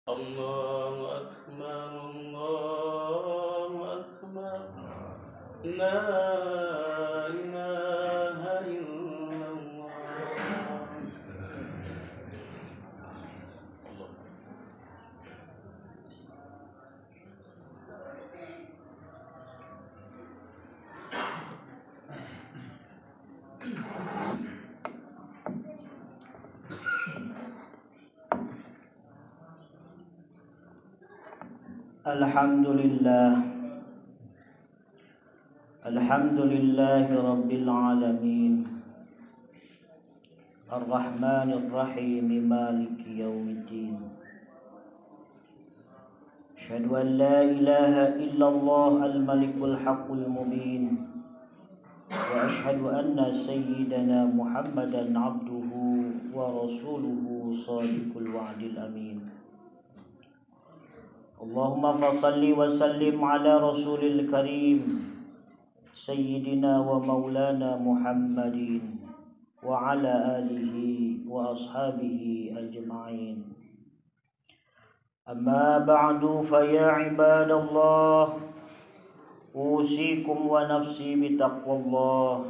الله أكبر الله أكبر لا إله إلا الله. Alhamdulillahi Rabbil Alamin Ar-Rahmanir Rahim Maliki Yawmiddin. Asyhadu an la ilaha illallah al-malikul haqqul mubin wa asyhadu anna sayyidana Muhammadan abduhu wa rasuluhu shadiqul wa'dil amin. Allahumma fasalli wa sallim ala rasulil karim Sayyidina wa maulana Muhammadin wa ala alihi wa ashabihi ajma'in. Amma ba'du fa ya ibadallah, usikum wa nafsi bitaqwallah.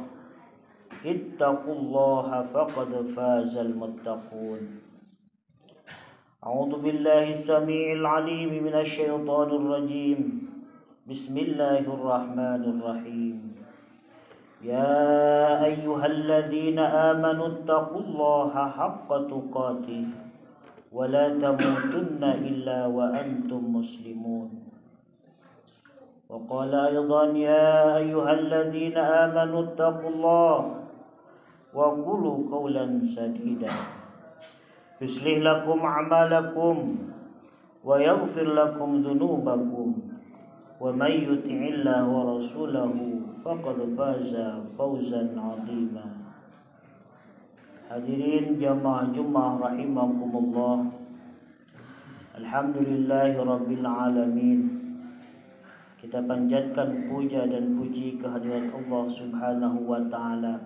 Ittaqullaha faqad fazal muttaqun. A'udzu billahi as-sami'il 'alim minasy syaithanir rajim. Bismillahirrahmanirrahim. Ya ayyuhalladzina amanu taqullaha haqqa tuqatih wa la tamutunna illa wa antum muslimun. Wa qala aydan ya ayyuhalladzina amanu taqullaha wa qulu qawlan sadida yuslih lakum a'malakum wa yaghfir lakum dhunubakum wa may yuti'illaha wa rasulahu faqad faza fawzan 'azima. Hadirin jamaah Jumat rahimakumullah. Alhamdulillahi rabbil alamin. Kita panjatkan puja dan puji kehadirat Allah Subhanahu wa taala.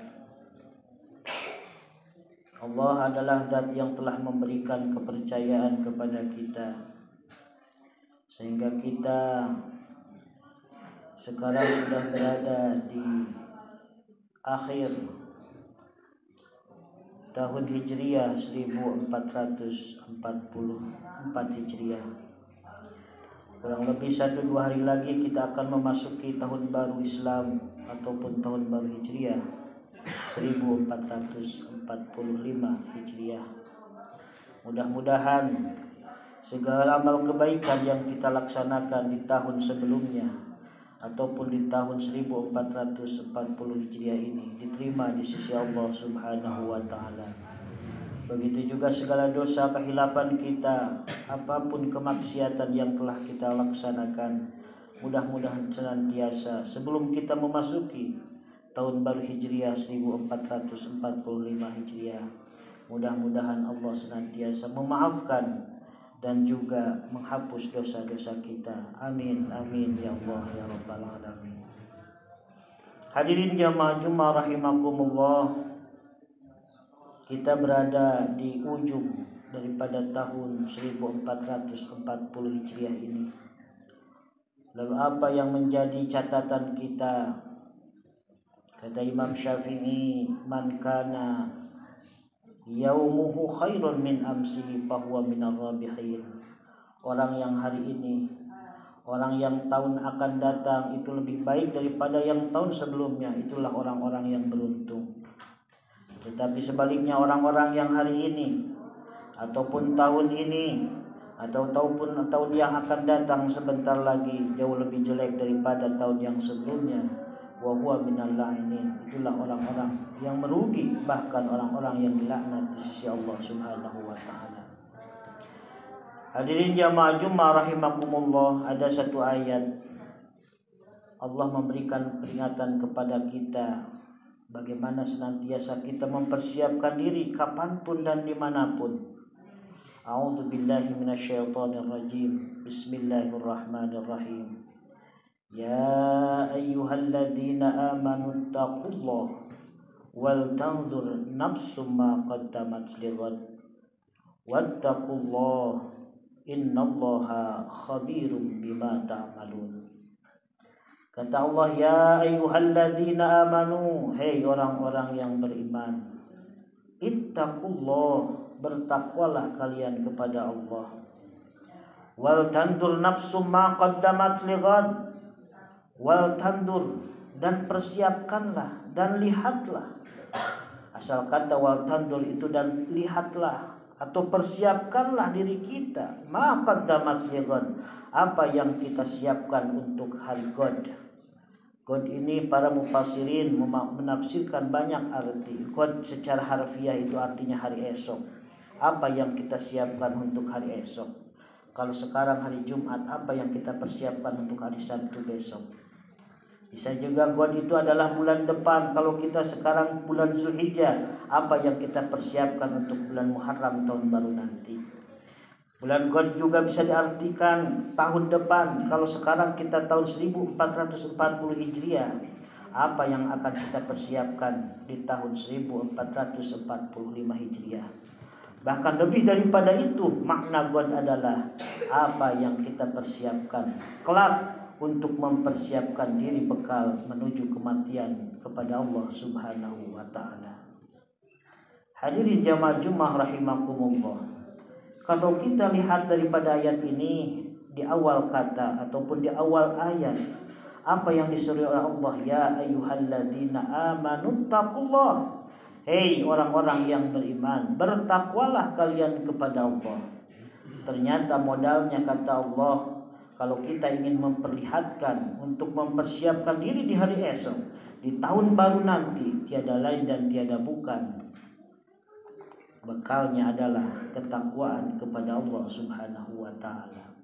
Allah adalah zat yang telah memberikan kepercayaan kepada kita sehingga kita sekarang sudah berada di akhir tahun Hijriah 1444 Hijriah. Kurang lebih 1-2 hari lagi kita akan memasuki tahun baru Islam ataupun tahun baru Hijriah 1445 Hijriah. Mudah-mudahan segala amal kebaikan yang kita laksanakan di tahun sebelumnya ataupun di tahun 1440 Hijriah ini diterima di sisi Allah Subhanahu wa taala. Begitu juga segala dosa kehilapan kita, apapun kemaksiatan yang telah kita laksanakan, mudah-mudahan senantiasa sebelum kita memasuki tahun baru Hijriah 1445 Hijriah, mudah-mudahan Allah senantiasa memaafkan dan juga menghapus dosa-dosa kita. Amin amin ya Allah ya rabbal alamin. Hadirin jamaah Jumat rahimakumullah. Kita berada di ujung daripada tahun 1440 Hijriah ini. Lalu apa yang menjadi catatan kita? Kata Imam Syafi'i, man kana yaumuhu khairun min amsihi fahuwa minar rabihin. Orang yang hari ini, orang yang tahun akan datang itu lebih baik daripada yang tahun sebelumnya, itulah orang-orang yang beruntung. Tetapi sebaliknya orang-orang yang hari ini ataupun tahun ini ataupun tahun yang akan datang sebentar lagi jauh lebih jelek daripada tahun yang sebelumnya, wa huwa minal la'inin. Itulah orang-orang yang merugi, bahkan orang-orang yang dilaknat di sisi Allah Subhanahu wa taala. Hadirin jamaah Jumat rahimakumullah, ada satu ayat Allah memberikan peringatan kepada kita bagaimana senantiasa kita mempersiapkan diri kapanpun dan dimanapun. A'udzu billahi minasyaitonir rajim. Bismillahirrahmanirrahim. Ya ayyuhalladzina amanu taqullaha wal tanzur nafsum ma qaddamat lighad wattaqullaha innallaha khabirum bima ta'malun. Kata Allah, ya ayyuhalladzina amanu, hei orang-orang yang beriman, ittaqullah, bertakwalah kalian kepada Allah. Wal tandur nafsum ma qaddamat lighad, wal tandur, dan persiapkanlah dan lihatlah. Asal kata wal tandur itu dan lihatlah atau persiapkanlah diri kita, ma qaddamat lighad, apa yang kita siapkan untuk hari God. God ini para mufassirin menafsirkan banyak arti. God secara harfiah itu artinya hari esok. Apa yang kita siapkan untuk hari esok? Kalau sekarang hari Jumat, apa yang kita persiapkan untuk hari Sabtu besok? Bisa juga God itu adalah bulan depan. Kalau kita sekarang bulan Zulhijjah, apa yang kita persiapkan untuk bulan Muharram tahun baru nanti? Bulan God juga bisa diartikan tahun depan. Kalau sekarang kita tahun 1440 Hijriah, apa yang akan kita persiapkan di tahun 1445 Hijriah? Bahkan lebih daripada itu, makna God adalah apa yang kita persiapkan kelak untuk mempersiapkan diri bekal menuju kematian kepada Allah Subhanahu wa taala. Hadirin jamaah Jumat rahimakumullah. Kalau kita lihat daripada ayat ini, di awal kata ataupun di awal ayat, apa yang disuruh oleh Allah, ya ayyuhalladzina amanu taqullah, hei orang-orang yang beriman, bertakwalah kalian kepada Allah. Ternyata modalnya kata Allah, kalau kita ingin memperlihatkan untuk mempersiapkan diri di hari esok, di tahun baru nanti, tiada lain dan tiada bukan, bekalnya adalah ketakwaan kepada Allah Subhanahu wa taala.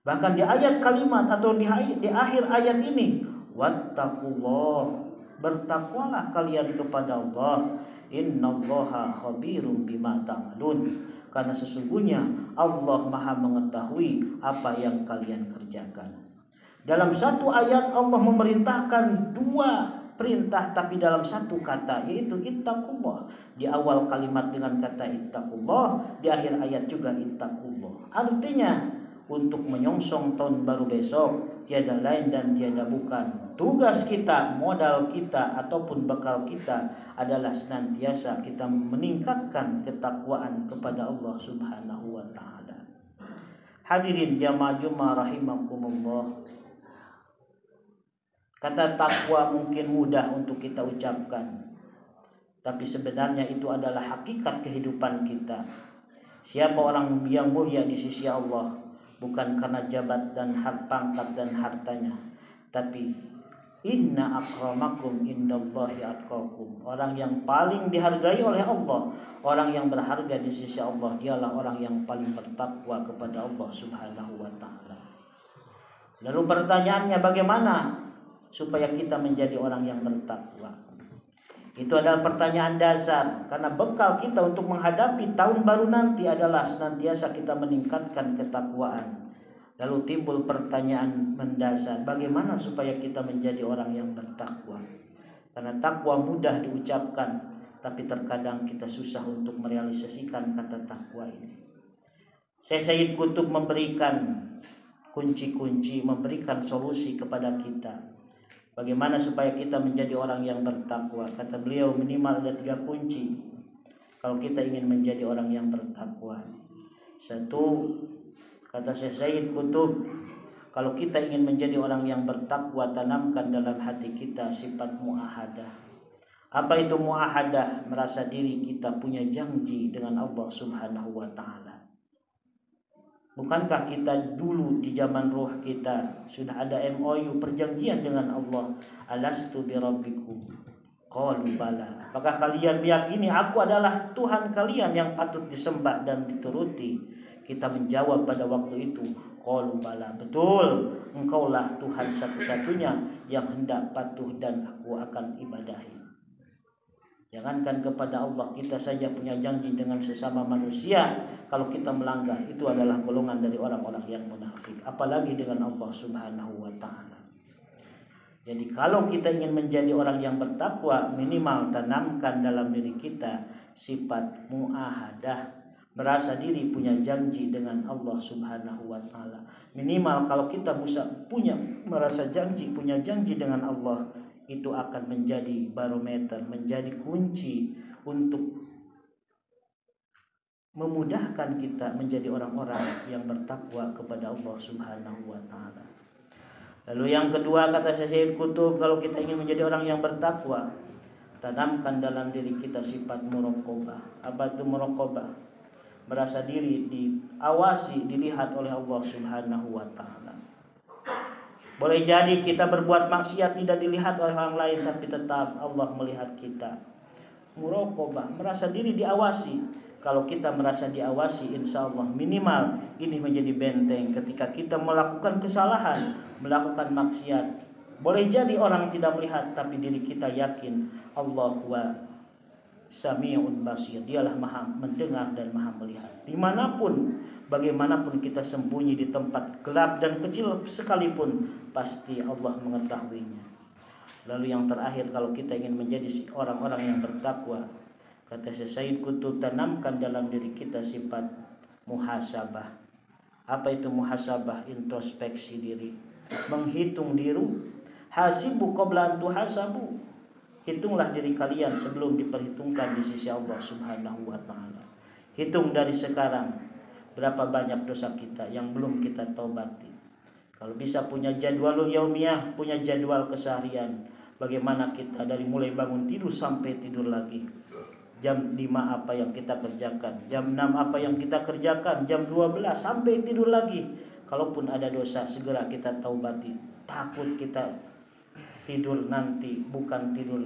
Bahkan di ayat kalimat atau di akhir ayat ini, wattaqullah, bertakwalah kalian kepada Allah, innallaha khabirum bima ta'malun, karena sesungguhnya Allah Maha mengetahui apa yang kalian kerjakan. Dalam satu ayat Allah memerintahkan dua perintah tapi dalam satu kata, yaitu ittaqullah. Di awal kalimat dengan kata ittaqullah, di akhir ayat juga ittaqullah. Artinya untuk menyongsong tahun baru besok, tiada lain dan tiada bukan, tugas kita, modal kita ataupun bekal kita adalah senantiasa kita meningkatkan ketakwaan kepada Allah Subhanahu wa taala. Hadirin jamaah Jumat rahimakumullah. Kata takwa mungkin mudah untuk kita ucapkan, tapi sebenarnya itu adalah hakikat kehidupan kita. Siapa orang yang mulia di sisi Allah, bukan karena jabat dan pangkat dan hartanya, tapi inna akramakum indallahi atqakum. Orang yang paling dihargai oleh Allah, orang yang berharga di sisi Allah, dialah orang yang paling bertakwa kepada Allah Subhanahu wa taala. Lalu pertanyaannya, bagaimana supaya kita menjadi orang yang bertakwa? Itu adalah pertanyaan dasar, karena bekal kita untuk menghadapi tahun baru nanti adalah senantiasa kita meningkatkan ketakwaan. Lalu timbul pertanyaan mendasar, bagaimana supaya kita menjadi orang yang bertakwa? Karena takwa mudah diucapkan, tapi terkadang kita susah untuk merealisasikan kata takwa ini. Sayyid Qutb memberikan kunci-kunci, memberikan solusi kepada kita. Bagaimana supaya kita menjadi orang yang bertakwa? Kata beliau, minimal ada 3 kunci kalau kita ingin menjadi orang yang bertakwa. Satu, kata Sayyid Qutb, kalau kita ingin menjadi orang yang bertakwa, tanamkan dalam hati kita sifat muahadah. Apa itu muahadah? Merasa diri kita punya janji dengan Allah Subhanahu wa taala. Bukankah kita dulu di zaman ruh kita sudah ada MOU, perjanjian dengan Allah? Alastu birabbikum qalu bala. Apakah kalian meyakini aku adalah Tuhan kalian yang patut disembah dan dituruti? Kita menjawab pada waktu itu, qalu bala, betul, engkaulah Tuhan satu-satunya yang hendak patuh dan aku akan ibadahi. Jangankan kepada Allah, kita saja punya janji dengan sesama manusia. Kalau kita melanggar, itu adalah golongan dari orang-orang yang munafik, apalagi dengan Allah Subhanahu wa taala. Jadi kalau kita ingin menjadi orang yang bertakwa, minimal tanamkan dalam diri kita sifat muahadah, merasa diri punya janji dengan Allah Subhanahu wa taala. Minimal kalau kita merasa punya janji dengan Allah, itu akan menjadi barometer, menjadi kunci untuk memudahkan kita menjadi orang-orang yang bertakwa kepada Allah Subhanahu wa taala. Lalu yang kedua, kata Syekh Qutb, kalau kita ingin menjadi orang yang bertakwa, tanamkan dalam diri kita sifat muraqabah. Apa itu muraqabah? Merasa diri diawasi, dilihat oleh Allah Subhanahu wa taala. Boleh jadi kita berbuat maksiat tidak dilihat oleh orang lain, tapi tetap Allah melihat kita. Muraqabah, merasa diri diawasi. Kalau kita merasa diawasi, insya Allah minimal ini menjadi benteng ketika kita melakukan kesalahan, melakukan maksiat. Boleh jadi orang tidak melihat, tapi diri kita yakin Allah wa Sami'un basir, dialah maha mendengar dan maha melihat. Dimanapun, bagaimanapun kita sembunyi di tempat gelap dan kecil sekalipun, pasti Allah mengetahuinya. Lalu yang terakhir, kalau kita ingin menjadi orang-orang yang bertakwa, kata Syekh Qutb, tanamkan dalam diri kita sifat muhasabah. Apa itu muhasabah? Introspeksi diri, menghitung diri. Hasibu qabla an tuhasabu. Hitunglah diri kalian sebelum diperhitungkan di sisi Allah Subhanahu wa taala. Hitung dari sekarang berapa banyak dosa kita yang belum kita taubati. Kalau bisa punya jadwal yaumiyah, punya jadwal keseharian. Bagaimana kita dari mulai bangun tidur sampai tidur lagi. Jam 5 apa yang kita kerjakan, jam 6 apa yang kita kerjakan, jam 12 sampai tidur lagi. Kalaupun ada dosa, segera kita taubati. Takut kita tidur nanti bukan tidur,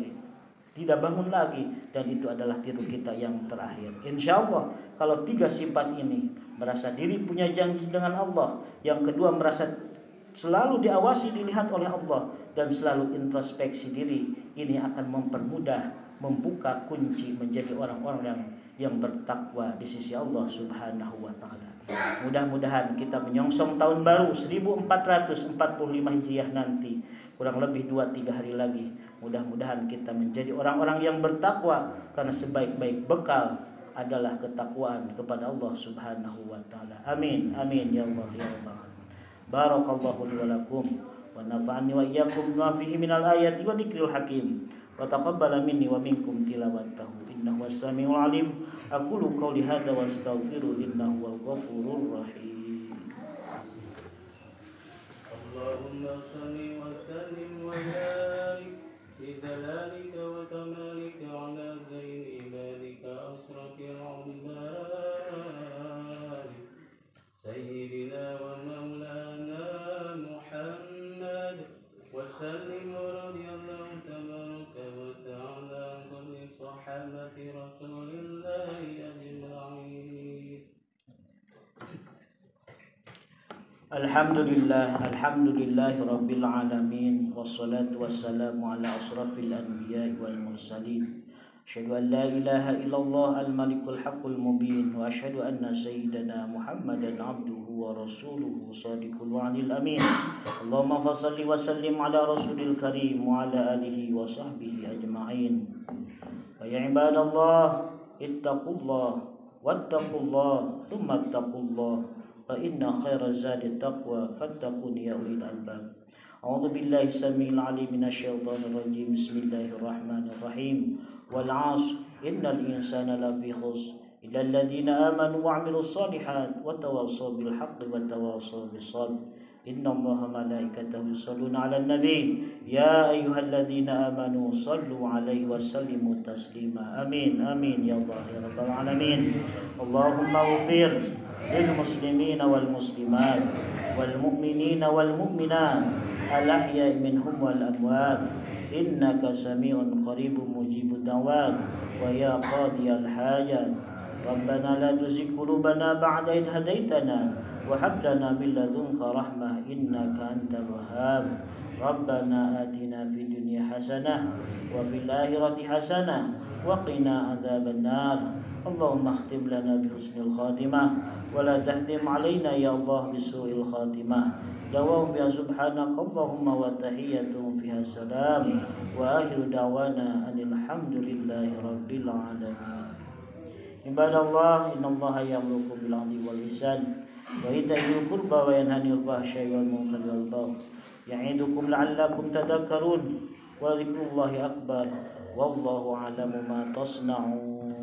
tidak bangun lagi, dan itu adalah tidur kita yang terakhir. Insya Allah kalau 3 sifat ini, merasa diri punya janji dengan Allah, yang kedua merasa selalu diawasi, dilihat oleh Allah, dan selalu introspeksi diri, ini akan mempermudah, membuka kunci menjadi orang-orang yang bertakwa di sisi Allah Subhanahu wa taala. Mudah-mudahan kita menyongsong tahun baru 1445 Hijriah nanti, kurang lebih 2-3 hari lagi. Mudah-mudahan kita menjadi orang-orang yang bertakwa, karena sebaik-baik bekal adalah ketakwaan kepada Allah Subhanahu wa taala. Amin. Amin ya Allah ya Allah. Barakallahu li wa lakum wa nafa'ani wa iyyakum bima fihi minal ayati wa dzikril hakim. Wa taqabbala minni wa minkum tilawatahu innahu was-sami'ul 'alim. Aqulu qouli hadza wa astaghfiru innahu wal ghafurur rahim. Allahumma shalli wa sallim wa barik bi jalalika wa kamalika ala zaini ibadika asrafil umar sayyidina wa maulana Muhammad wa sallim wa radiyallahu tabaraka wa ta'ala an kulli sahabati rasulillahi ajma'in. Alhamdulillah rabbil alamin, wassalatu wassalamu ala asrafil anbiya'i wal mursalin. Asyhadu an la ilaha illallah al-malikul haqqul mubin, wa asyhadu anna sayyidana Muhammadan abduhu wa rasuluhu shadiqul wa'dil amin. Allahumma fassalli wa sallim ala rasulil karim wa ala alihi wa sahbihi ajma'in. Wa ya ibadallah, ittaqullah wattaqullah thumma ittaqullah, fa inna khairaz zadi taqwa fattaquni ya ulil albab. A'udzu billahi samil alim minasyaitonir rajim. Bismillahirrahmanirrahim. Wal 'ashr innal insana lafi khusr illa alladziina aamanu wa 'amilus shalihaati wa tawassaw bil haqqi wa tawassaw bis sabr. Inna Allaha malaikatahu yusholluna 'alan nabi ya ayyuhalladziina aamanu shallu 'alaihi wa sallimu taslima. Amin amin ya Allah ya rabbal alamin. Allahumma ighfir lil muslimina wal muslimat wal mu'minina wal mu'minat al-ahya'i minhum wal amwat innaka sami'un qaribun mujibud da'wat wa ya qadiyal hajat. Rabbana la tuzigh qulubana ba'da idh hadaitana wa hab lana min ladunka rahmah innaka antal wahhab. Rabbana atina fid dunya hasanah wa fil akhirati hasanah wa qina adzaban nar. Allahumma khtim lana bi husnil khatimah wa la tahtim alaina ya Allah bi su'il khatimah. Dawam biha subhanaka Allahumma wa tahiyyatuhum fiha salam wa akhiru da'wana anil hamdulillahi rabbil alamin. Ibadallah, innallaha ya'murukum bil 'adli wal ihsan wa ita'i dzil qurba wa yanha 'anil fahsya'i wal munkari wal baghi ya'idukum la'allakum tadhakkarun wa dzikrullahi akbar wallahu a'lamu ma tasna'un.